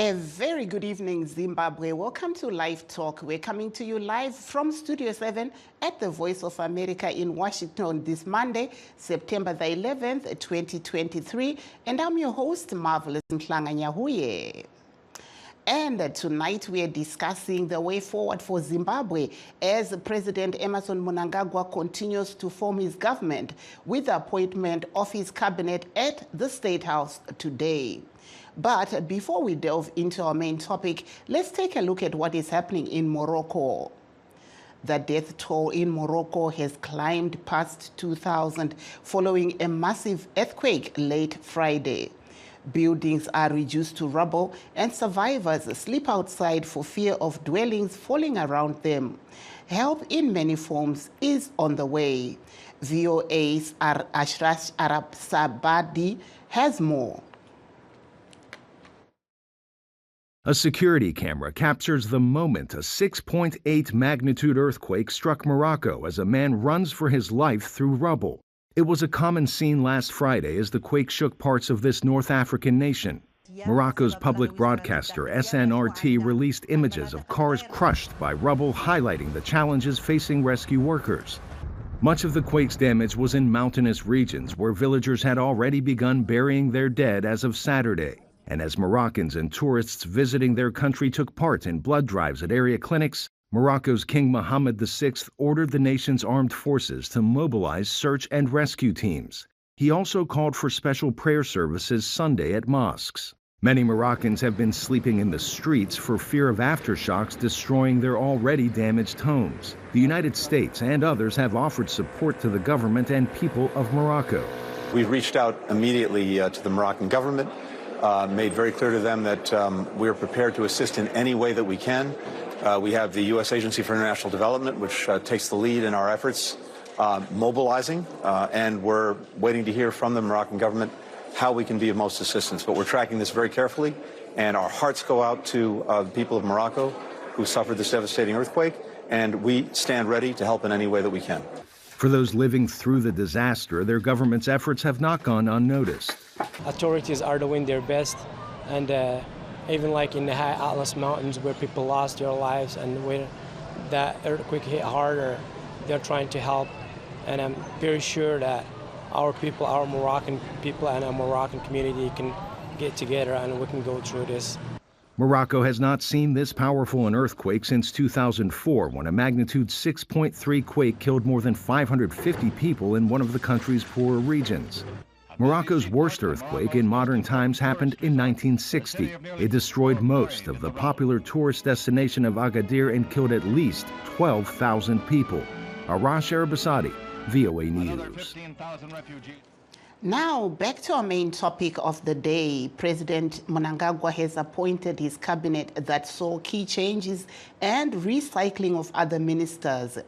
A very good evening, Zimbabwe. Welcome to LiveTalk. We're coming to you live from Studio 7 at the Voice of America in Washington this Monday, September the 11th, 2023. And I'm your host, Marvelous Nhlanga-Nyahuye. And tonight we are discussing the way forward for Zimbabwe as President Emmerson Mnangagwa continues to form his government with the appointment of his cabinet at the State House today. But before we delve into our main topic, let's take a look at what is happening in Morocco. The death toll in Morocco has climbed past 2,000 following a massive earthquake late Friday. Buildings are reduced to rubble and survivors sleep outside for fear of dwellings falling around them. Help in many forms is on the way. VOA's Ashrash Arab Sabadi has more. A security camera captures the moment a 6.8 magnitude earthquake struck Morocco as a man runs for his life through rubble. It was a common scene last Friday as the quake shook parts of this North African nation. Morocco's public broadcaster SNRT released images of cars crushed by rubble, highlighting the challenges facing rescue workers. Much of the quake's damage was in mountainous regions where villagers had already begun burying their dead as of Saturday. And as Moroccans and tourists visiting their country took part in blood drives at area clinics, Morocco's King Mohammed VI ordered the nation's armed forces to mobilize search and rescue teams. He also called for special prayer services Sunday at mosques. Many Moroccans have been sleeping in the streets for fear of aftershocks destroying their already damaged homes. The United States and others have offered support to the government and people of Morocco. We've reached out immediately to the Moroccan government. Made very clear to them that we are prepared to assist in any way that we can. We have the U.S. Agency for International Development, which takes the lead in our efforts, mobilizing, and we're waiting to hear from the Moroccan government how we can be of most assistance. But we're tracking this very carefully, and our hearts go out to the people of Morocco who suffered this devastating earthquake, and we stand ready to help in any way that we can. For those living through the disaster, their government's efforts have not gone unnoticed. Authorities are doing their best, and even like in the high Atlas Mountains where people lost their lives and where that earthquake hit harder, they're trying to help. And I'm very sure that our people, our Moroccan people and our Moroccan community can get together and we can go through this. Morocco has not seen this powerful an earthquake since 2004, when a magnitude 6.3 quake killed more than 550 people in one of the country's poorer regions. Morocco's worst earthquake in modern times happened in 1960. It destroyed most of the popular tourist destination of Agadir and killed at least 12,000 people. Arash Arabasadi, VOA News. Now, back to our main topic of the day. President Mnangagwa has appointed his cabinet that saw key changes and recycling of other ministers.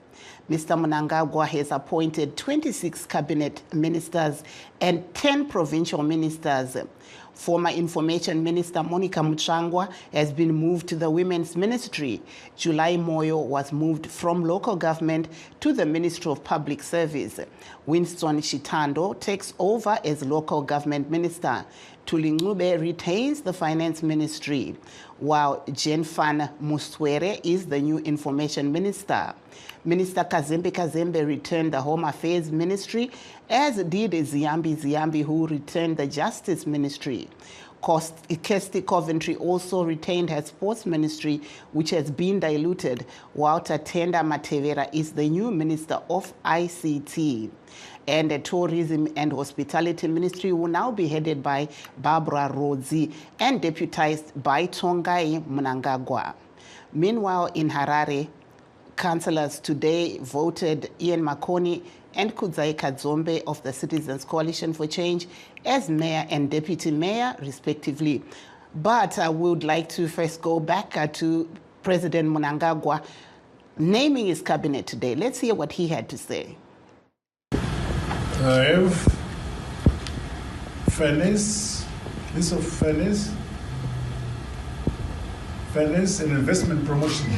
Mr. Mnangagwa has appointed 26 cabinet ministers and 10 provincial ministers. Former Information Minister Monica Mutsvangwa has been moved to the Women's Ministry. July Moyo was moved from local government to the Ministry of Public Service. Winston Shitando takes over as local government minister. Tulingube retains the Finance Ministry, while Jenfan Muswere is the new Information Minister. Minister Kazembe returned the Home Affairs Ministry, as did Ziambi, who returned the Justice Ministry. Kirsty Coventry also retained her Sports Ministry, which has been diluted, while Tatenda Matevera is the new Minister of ICT. And the Tourism and Hospitality Ministry will now be headed by Barbara Rodzi and deputized by Tongai Mnangagwa. Meanwhile, in Harare, councillors today voted Ian Makoni and Kudzai Kadzombe of the Citizens Coalition for Change as mayor and deputy mayor, respectively. But I would like to first go back to President Mnangagwa naming his cabinet today. Let's hear what he had to say. I have finance, Minister of Finance and Investment Promotion.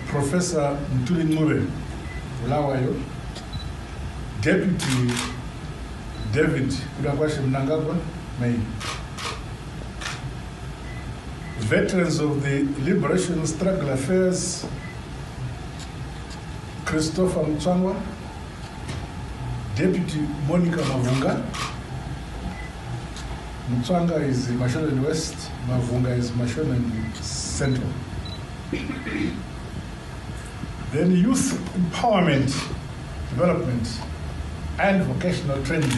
Professor Ntuli Bulawayo, Deputy David Kudakwashi Mnangagwa, May. veterans of the Liberation Struggle Affairs, Christopher Mtswangwa, Deputy Monica Mavunga. Mtswanga is Mashonaland West, Mavunga is Mashonaland Central. Then Youth Empowerment, Development and Vocational Training.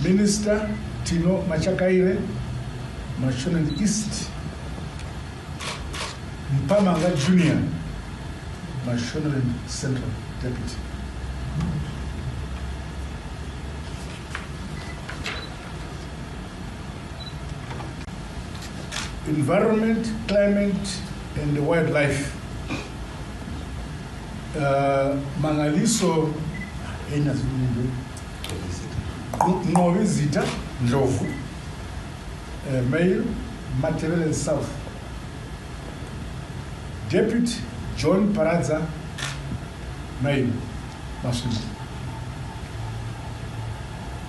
Minister Tino Machakaire, Mashonaland East. Mpamanga Junior, Mashonaland Central Deputy. Environment, climate, and wildlife. Mangaliso Novizita Njovu, Mayor, Material and South. Deputy John Paradza, Mayor, Masumu.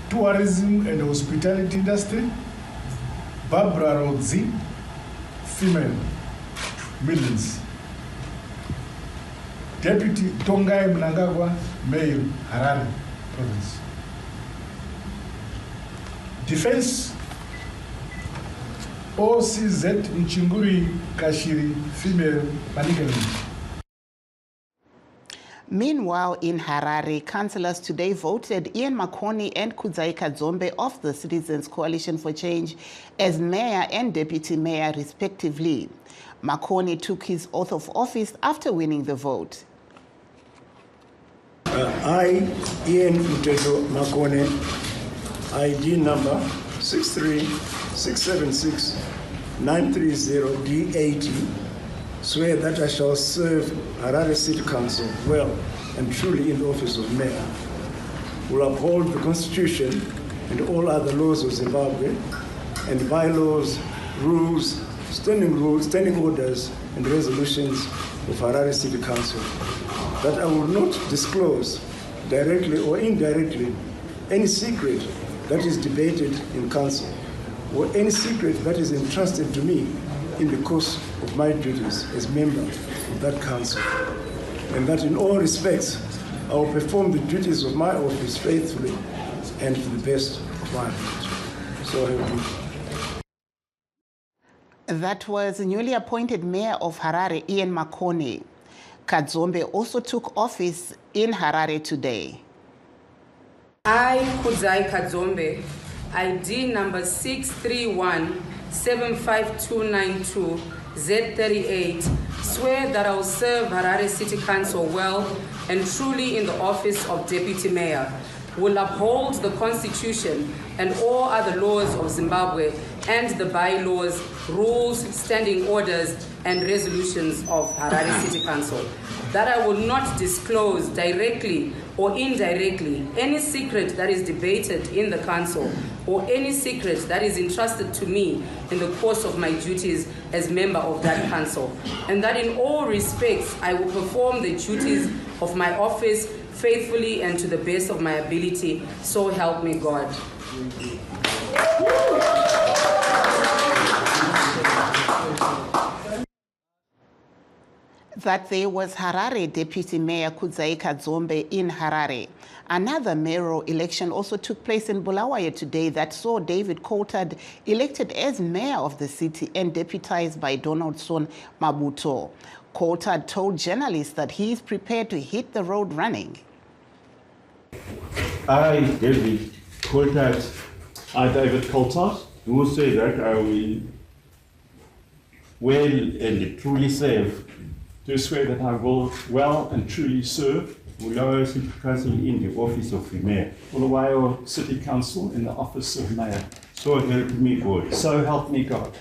Tourism and hospitality industry, Barbara Rodzi, female, Midlands. Deputy Tongai Mnangagwa, Mayor, Harare Province. Defense, OCZ Mchinguri Kashiri, female, Manicaland. Meanwhile, in Harare, councillors today voted Ian Makoni and Kudzai Kadzombe of the Citizens Coalition for Change as mayor and deputy mayor, respectively. Makoni took his oath of office after winning the vote. I, Ian Mteto Makone, ID number 63676-930-D80, swear that I shall serve Harare City Council well and truly in the office of mayor, will uphold the Constitution and all other laws of Zimbabwe and bylaws, rules, standing orders, and resolutions of Harare City Council, that I will not disclose, directly or indirectly, any secret that is debated in council, or any secret that is entrusted to me in the course of my duties as member of that council, and that in all respects, I will perform the duties of my office faithfully and to the best of my ability. So help me. That was newly appointed mayor of Harare, Ian Makoni. Kadzombe also took office in Harare today. I, Kudzai Kadzombe, ID number 631-75292-Z38, swear that I will serve Harare City Council well and truly in the office of Deputy Mayor, will uphold the Constitution and all other laws of Zimbabwe and the bylaws, rules, standing orders, and resolutions of Harare City Council, that I will not disclose directly or indirectly any secret that is debated in the council or any secret that is entrusted to me in the course of my duties as member of that council, and that in all respects I will perform the duties of my office faithfully and to the best of my ability, so help me God. That there was Harare Deputy Mayor Kudzai Kadzombe in Harare. Another mayoral election also took place in Bulawayo today that saw David Coulthard elected as mayor of the city and deputized by Donaldson Mabuto. Coulthard told journalists that he is prepared to hit the road running. I, David Coulthard, who say that I will well and truly serve. To swear that I will well and truly serve Bulawayo City Council in the office of the Mayor. Bulawayo City Council in the office of Mayor. So help me God. So help me God.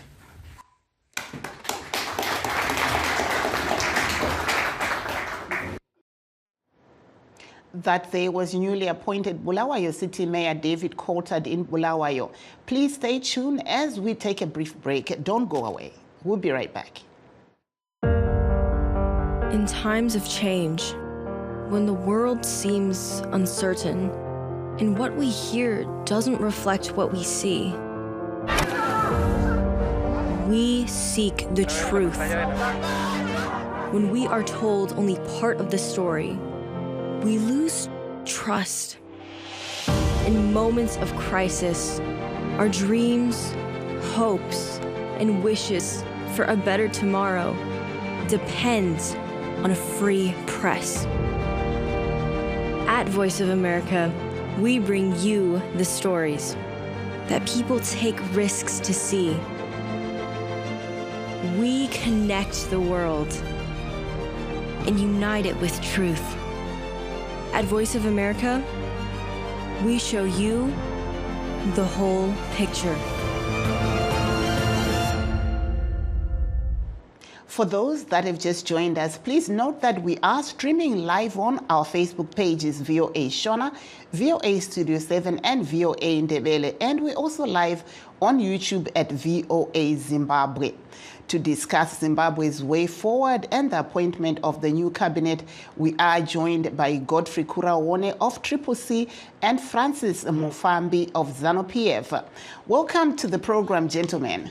That there was newly appointed Bulawayo City Mayor David Coulthard in Bulawayo. Please stay tuned as we take a brief break. Don't go away. We'll be right back. In times of change, when the world seems uncertain and what we hear doesn't reflect what we see, we seek the truth. When we are told only part of the story, we lose trust. In moments of crisis, our dreams, hopes, and wishes for a better tomorrow depends on a free press. At Voice of America, we bring you the stories that people take risks to see. We connect the world and unite it with truth. At Voice of America, we show you the whole picture. For those that have just joined us, please note that we are streaming live on our Facebook pages, VOA Shona, VOA Studio 7, and VOA Ndebele. And we're also live on YouTube at VOA Zimbabwe. To discuss Zimbabwe's way forward and the appointment of the new cabinet, we are joined by Godfrey Kurawone of Triple C and Francis Mufambi of ZANU-PF. Welcome to the program, gentlemen.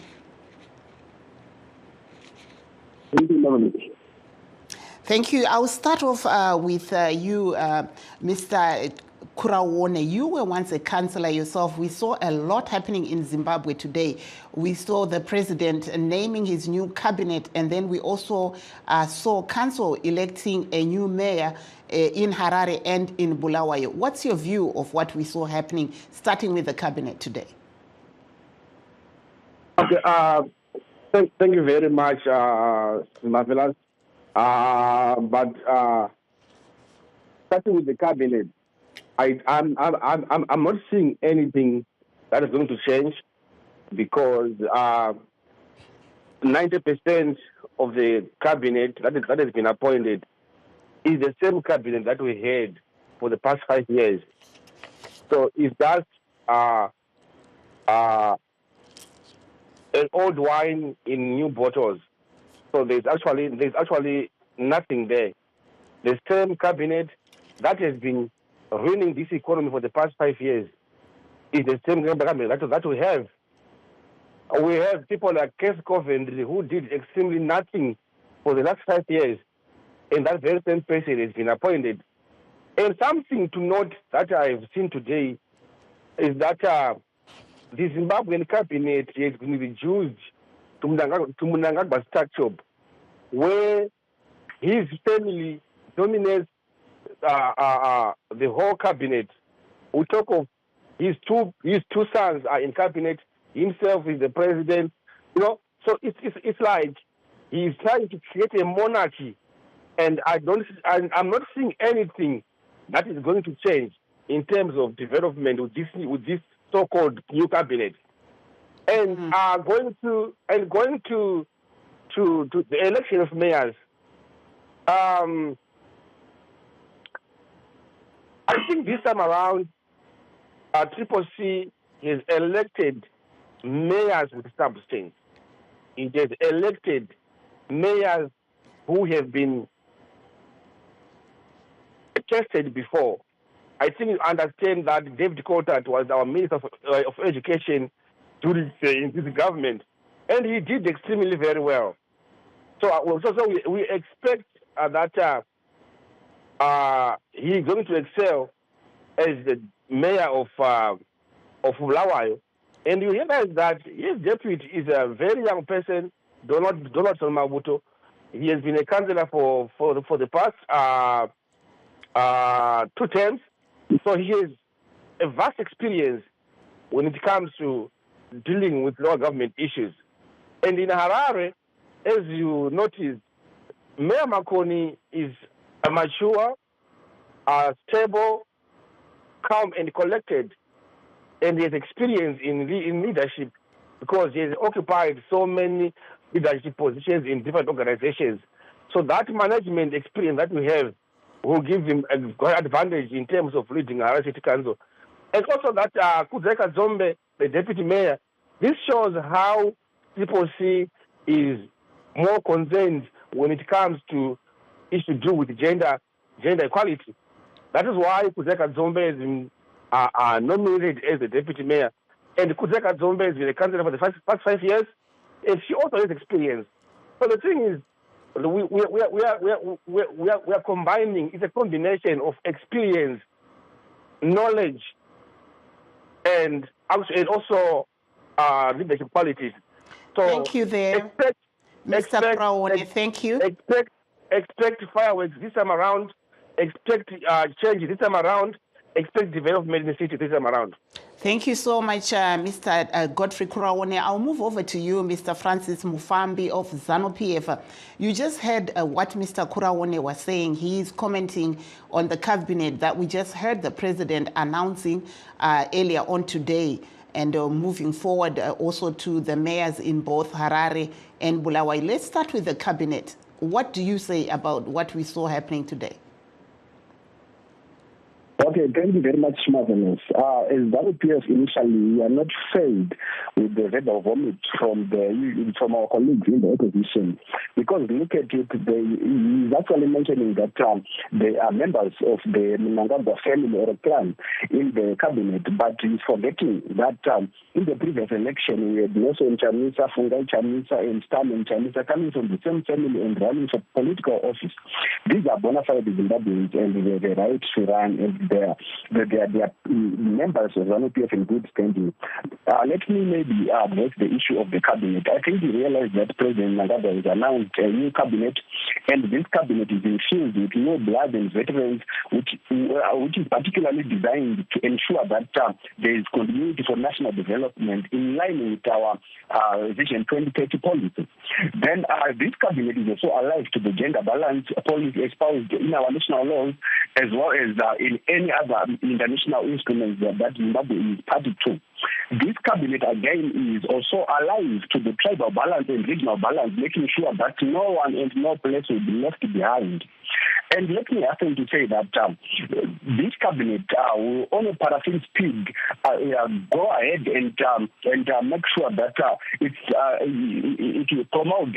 Thank you. I'll start off with you, Mr. Kurawone. You were once a councillor yourself. We saw a lot happening in Zimbabwe today. We saw the president naming his new cabinet, and then we also saw council electing a new mayor in Harare and in Bulawayo. What's your view of what we saw happening, starting with the cabinet today? Okay, thank you very much, Marvelous. But starting with the cabinet, I'm not seeing anything that is going to change, because 90% of the cabinet that has been appointed is the same cabinet that we had for the past 5 years. So if that's an old wine in new bottles, so there's actually nothing there. The same cabinet that has been ruining this economy for the past 5 years is the same cabinet that we have. We have people like Kes Coventry who did extremely nothing for the last 5 years, and that very same person has been appointed. And something to note that I've seen today is that the Zimbabwean cabinet has been reduced to Mnangagwa's structure, where his family dominates the whole cabinet. We talk of his two sons are in cabinet. Himself is the president. So it's like he's trying to create a monarchy, and I'm not seeing anything that is going to change in terms of development with this so-called new cabinet. And going to the election of mayors. I think this time around, Triple C has elected mayors with substance. It has elected mayors who have been tested before. I think you understand that David Coulthard was our Minister of Education during in this government, and he did extremely very well. So we expect that he's going to excel as the mayor of Bulawayo. And you realize that his deputy is a very young person, Donald Mabuto. He has been a councillor for the past 2 terms. So he has a vast experience when it comes to dealing with local government issues. And in Harare, as you notice, Mayor Makoni is a mature, stable, calm, and collected, and he has experience in leadership because he has occupied so many leadership positions in different organizations. So that management experience that we have will give him a great advantage in terms of leading our city council. And also that Kudzeka Zombe, the deputy mayor, this shows how Triple C is more concerned when it comes to issues to do with gender equality. That is why Kudzeka Zombe has been nominated as the deputy mayor. And Kudzeka Zombe has been a councillor for the past 5 years. and she also has experience. So the thing is, we are combining. It's a combination of experience, knowledge, and also leadership qualities. So thank you there, Mr. Praone. Thank you. Expect fireworks this time around. Expect change this time around. Expect development in the city this time around. Thank you so much, Mr. Godfrey Kuraone. I'll move over to you, Mr. Francis Mufambi of ZANU-PF. You just heard what Mr. Kuraone was saying. He's commenting on the cabinet that we just heard the president announcing earlier on today, and moving forward also to the mayors in both Harare and Bulawayo. Let's start with the cabinet. What do you say about what we saw happening today? Okay, thank you very much, Marvelous. As ZANU-PF initially, we are not fed with the verbal vomit from our colleagues in the opposition, because look at it, he's actually mentioning that there are members of the Mnangagwa family or clan in the cabinet, but he's forgetting that in the previous election we had Nelson Chamisa, Fungai Chamisa, and Stan Chamisa coming from the same family and running for political office. These are bona fide Zimbabweans, and they have the right to run, and they are members of ZANU-PF in good standing. Let me maybe address the issue of the cabinet. I think we realize that President Mnangagwa has announced a new cabinet, and this cabinet is infused with new blood and veterans, which is particularly designed to ensure that there is continuity for national development in line with our Vision 2030 policy. Then this cabinet is also alive to the gender balance policy espoused in our national laws, as well as in any other international instruments that Zimbabwe is party to. This cabinet, again, is also alive to the tribal balance and regional balance, making sure that no one and no place will be left behind. And let me hasten to say that this cabinet will, on a paraffin speed, go ahead and make sure that it will promote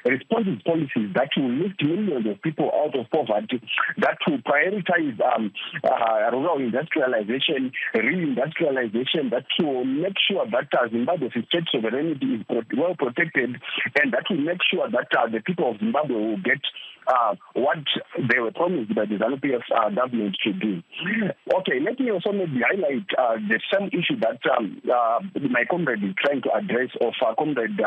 responsive policies that will lift millions of people out of poverty, that will prioritize rural industrialization, reindustrialization, that will make sure that Zimbabwe's state sovereignty is well protected, and that will make sure that the people of Zimbabwe will get what they were promised by the ZANU-PF government to do. Okay, let me also maybe highlight the same issue that my comrade is trying to address, of comrade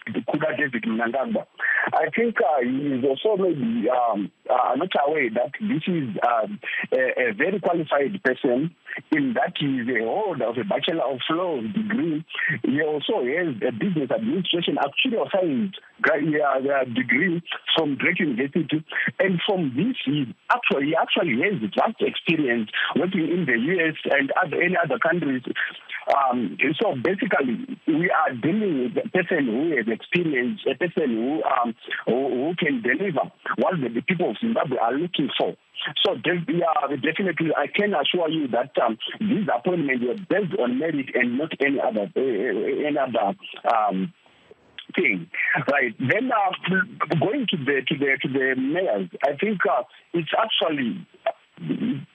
Kuda David Mnangagwa. I think he is also maybe not aware that this is a very qualified person, in that he is a holder of a Bachelor of Laws degree. He also has a business administration actuarial science degree from Drake University, and from this he actually has vast experience working in the US and any other countries. So basically, we are dealing with a person who has experience, a person who can deliver what the people of Zimbabwe are looking for. So definitely, I can assure you that these appointments were based on merit and not any other thing, right? Then going to the mayors, I think it's actually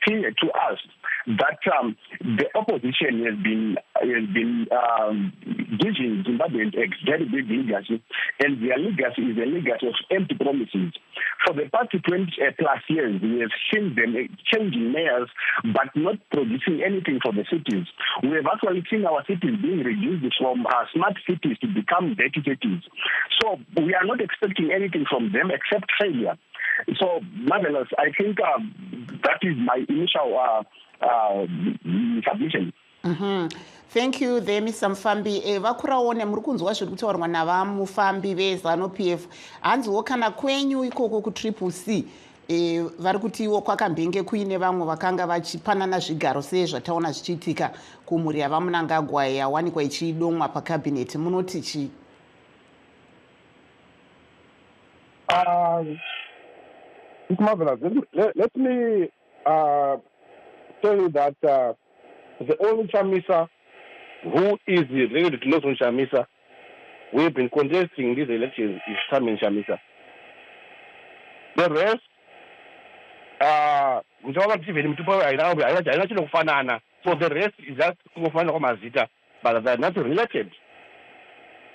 clear to us that the opposition has been giving Zimbabweans a very big legacy, and their legacy is a legacy of empty promises. For the past 20 plus years, we have seen them changing mayors, but not producing anything for the cities. We have actually seen our cities being reduced from smart cities to become dirty cities. So we are not expecting anything from them except failure. So, Marvelous, I think that is my initial submission. Thank you there, Mr. Mufambi. Vakuraone muri kunzwa zviri kutaurwa navamufambi veZANU-PF. Hanziwo kana kwenyu ikoko kutriple C vari kutiwo kwakambenge kuine vamwe vakanga vachipanana zvigaro sezvataona zvichiitika kumhuri yavaMnangagwa yawanikwa ichidomwa pakabineti, munoti chii? It's marvelous. Let me tell you that the only Chamisa who is related to Nelson Chamisa, we have been contesting these elections, is Samin Chamisa. The rest, so the rest is just but they're not related.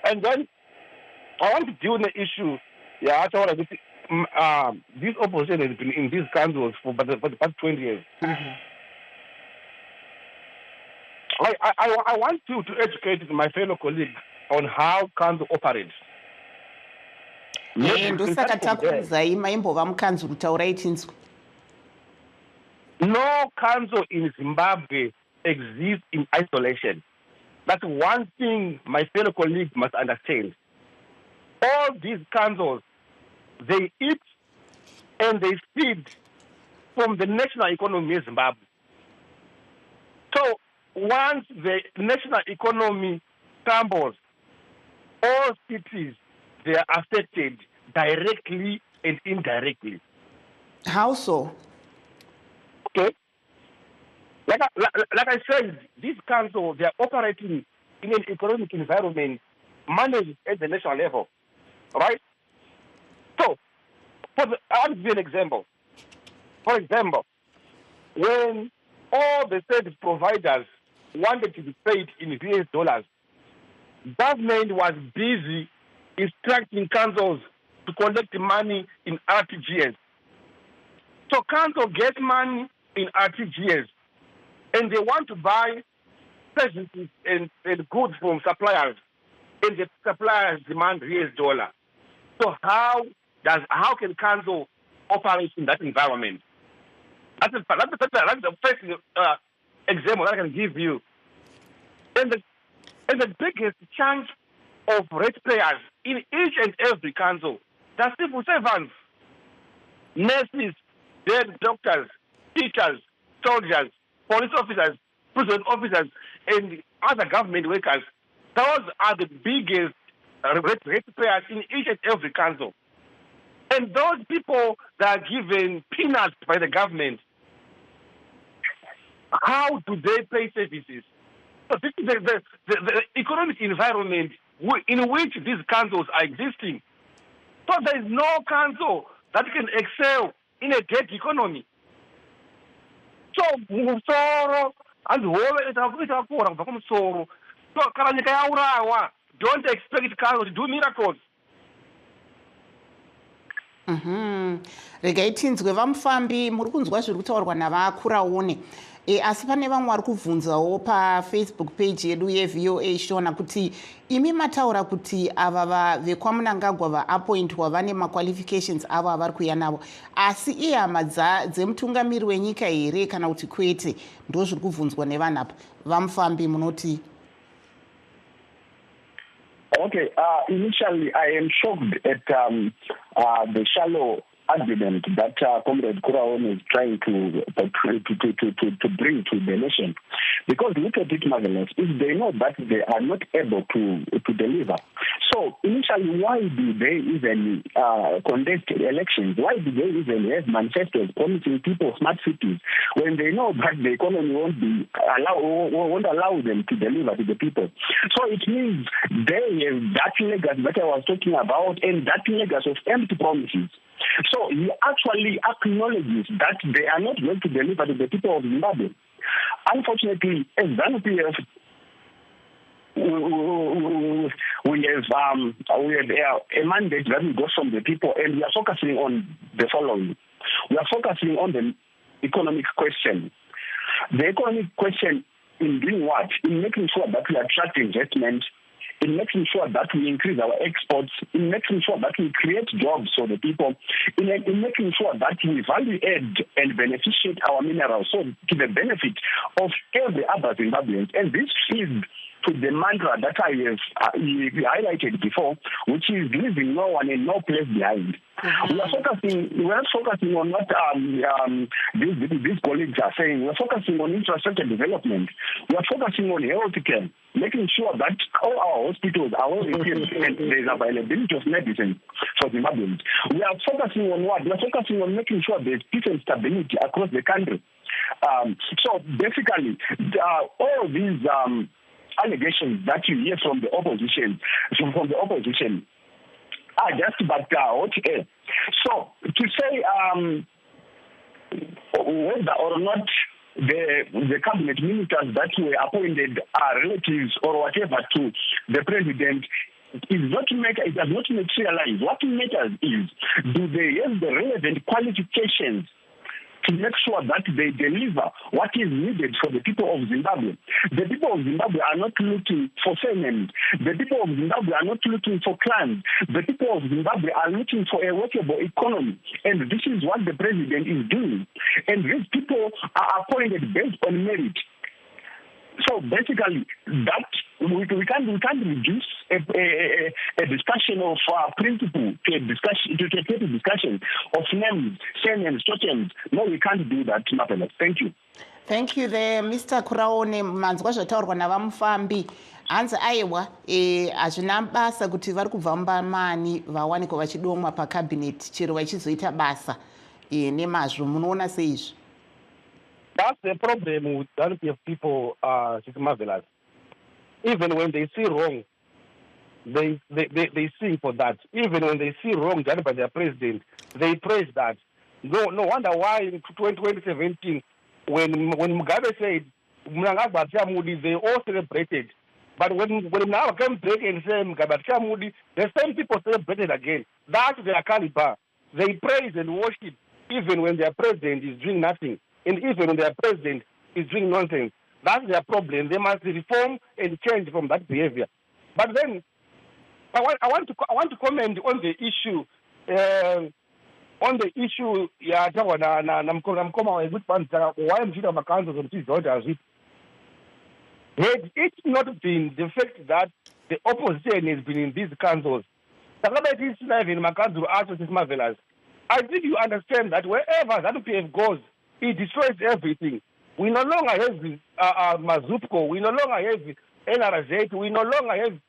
And then I want to deal with the issue. Yeah, I thought this opposition has been in these councils for the past 20 years. Mm-hmm. I want to educate my fellow colleagues on how council operates. ndosaka takuudzai maimbova mukanzuru taurai tinzwe. No council in Zimbabwe exists in isolation. That's one thing my fellow colleagues must understand. All these councils, they eat and they feed from the national economy of Zimbabwe. So once the national economy stumbles, all cities, they are affected directly and indirectly. How so? Okay. Like I said, these councils, they are operating in an economic environment managed at the national level, right? So, I'll give you an example. For example, when all the service providers wanted to be paid in US dollars, government was busy instructing councils to collect money in RTGS. So council get money in RTGS, and they want to buy services and goods from suppliers, and the suppliers demand US dollar. So how can council operate in that environment? That's the first example that I can give you. And the biggest chunk of ratepayers in each and every council, they're civil servants, nurses, doctors, teachers, soldiers, police officers, prison officers, and other government workers. Those are the biggest ratepayers in each and every council. And those people that are given peanuts by the government, how do they pay services? So this is the economic environment in which these councils are existing. So there is no council that can excel in a dead economy. So Musoro and Musoro. So don't expect councils to do miracles. Regai tinzwe vamufambi muri kunzwa zviri kutaurwa navakuraone. Asi pane vamwe vari kubvunzawo pafacebook page yedu yeVOA Shona kuti imi mataura kuti ava vekwaMunangagwa vaappointwa vane maqualifications avo avari kuuya navo, asi ihama dzemutungamiri wenyika here kana kuti kwete? Ndo zviri kubvunzwa nevanhu apa. Vamufambi munoti? Okay, initially I am shocked at the shallow argument that Comrade Kuraon is trying to bring to the nation. Because look at it, marvelous, if they know that they are not able to deliver. So initially, why do they even conduct elections? Why do they even have manifestos promising people smart cities when they know that the economy won't allow them to deliver to the people? So it means they have that legacy that I was talking about, and that legacy of empty promises. So he actually acknowledges that they are not going to deliver to the people of Zimbabwe. Unfortunately, as ZANU-PF, we have a mandate that we got from the people, and we are focusing on the following. We are focusing on the economic question. The economic question in doing what? In making sure that we attract investment, in making sure that we increase our exports, in making sure that we create jobs for the people, in making sure that we value add and beneficiate our minerals so to the benefit of every other Zimbabwean. And this feeds to the mantra that I have highlighted before, which is leaving no one and no place behind. We are focusing on what these colleagues are saying. We are focusing on infrastructure development. We are focusing on healthcare, making sure that all our hospitals are well equipped and there is availability of medicine for Zimbabweans. We are focusing on what? We are focusing on making sure there is peace and stability across the country. So basically, all these allegations that you hear from the opposition, are just but hot air. So to say whether or not the cabinet ministers that were appointed are relatives or whatever to the president, it does not materialize. What matters is, do they have the relevant qualifications to make sure that they deliver what is needed for the people of Zimbabwe? The people of Zimbabwe are not looking for famine. The people of Zimbabwe are not looking for clans. The people of Zimbabwe are looking for a workable economy. And this is what the president is doing. And these people are appointed based on merit. So basically, that we can't reduce a discussion of principle to a discussion of names, surnames, totems. No, we can't do that, Marvelous. Thank you. Thank you there, Mr. Kuraone. Manzwa zvataurwa navamufambi hanzi aiwa hazvina basa kuti vari kubva mubamani vawanikwa vachidomwa pacabineti chero vachizoita basa nemazvo. Munoona seizvi? That's the problem with ZANU-PF people, Marvelous. Even when they see wrong, they sing for that. Even when they see wrong done by their president, they praise that. No wonder why in 2017, when Mugabe said, Mnangagwa, they all celebrated. But when now came back and say Mugabe, the same people celebrated again. That's their caliber. They praise and worship even when their president is doing nothing. And even when their president is doing nonsense. That's their problem. They must reform and change from that behavior. But then, I want to comment on the issue. Yeah, had it not been the fact that the opposition has been in these councils, I think you understand that wherever that PF goes, it destroys everything. We no longer have Mazupco. We no longer have NRZ. We no longer have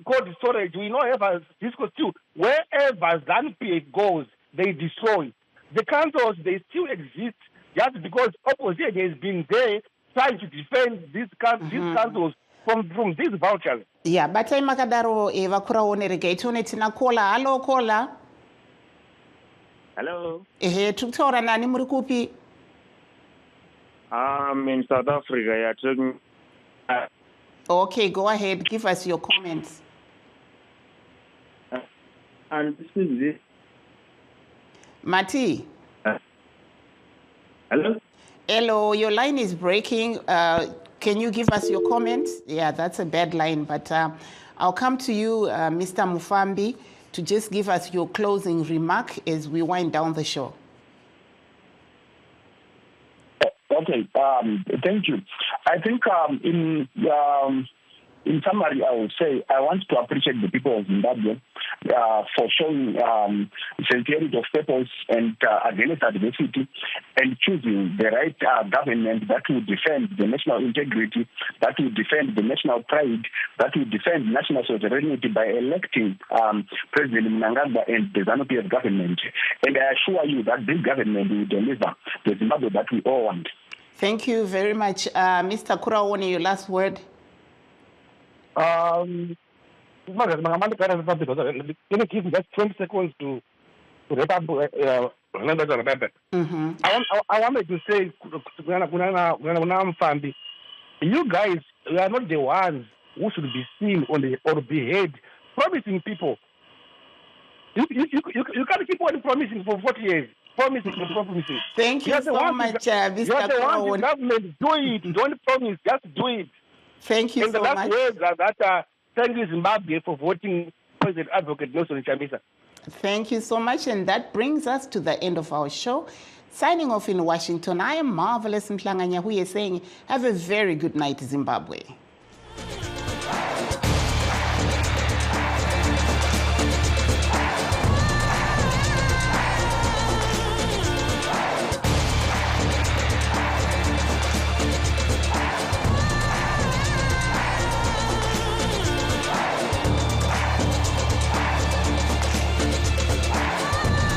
cold storage. We no longer have Disco 2. Wherever ZANU-PF goes, they destroy. The councils, they still exist just because opposition has been there trying to defend these councils from these vouchers. Yeah, but I'm Makadaro Eva Kuraone Regaitone Tina Kola. Hello, Kola. Hello. Tuktora nani murikupi? I'm in South Africa. Okay, go ahead. Give us your comments. And this is it. Mati. Hello. Hello, your line is breaking. Can you give us your comments? Yeah, that's a bad line, but I'll come to you, Mr. Mufambi, to just give us your closing remark as we wind down the show. Okay, thank you. I think in summary, I would say I want to appreciate the people of Zimbabwe for showing sincerity of purpose and against adversity and choosing the right government that will defend the national integrity, that will defend the national pride, that will defend national sovereignty by electing President Mnangagwa and the ZANU-PF government. And I assure you that this government will deliver the Zimbabwe that we all want. Thank you very much. Mr. Kuraone, your last word. Can you give me just 20 seconds to wrap up? I wanted to say, you guys are not the ones who should be seen or be heard promising people. You can't keep on promising for 40 years. Promising. Thank you so much, Mr. You are the one in government. Do it. Don't promise. Just do it. Thank you so much. And the last word thank you, Zimbabwe, for voting President Advocate Nelson Chamisa. Thank you so much. And that brings us to the end of our show. Signing off in Washington, I am Marvelous Mhlanganya, who is saying, have a very good night, Zimbabwe.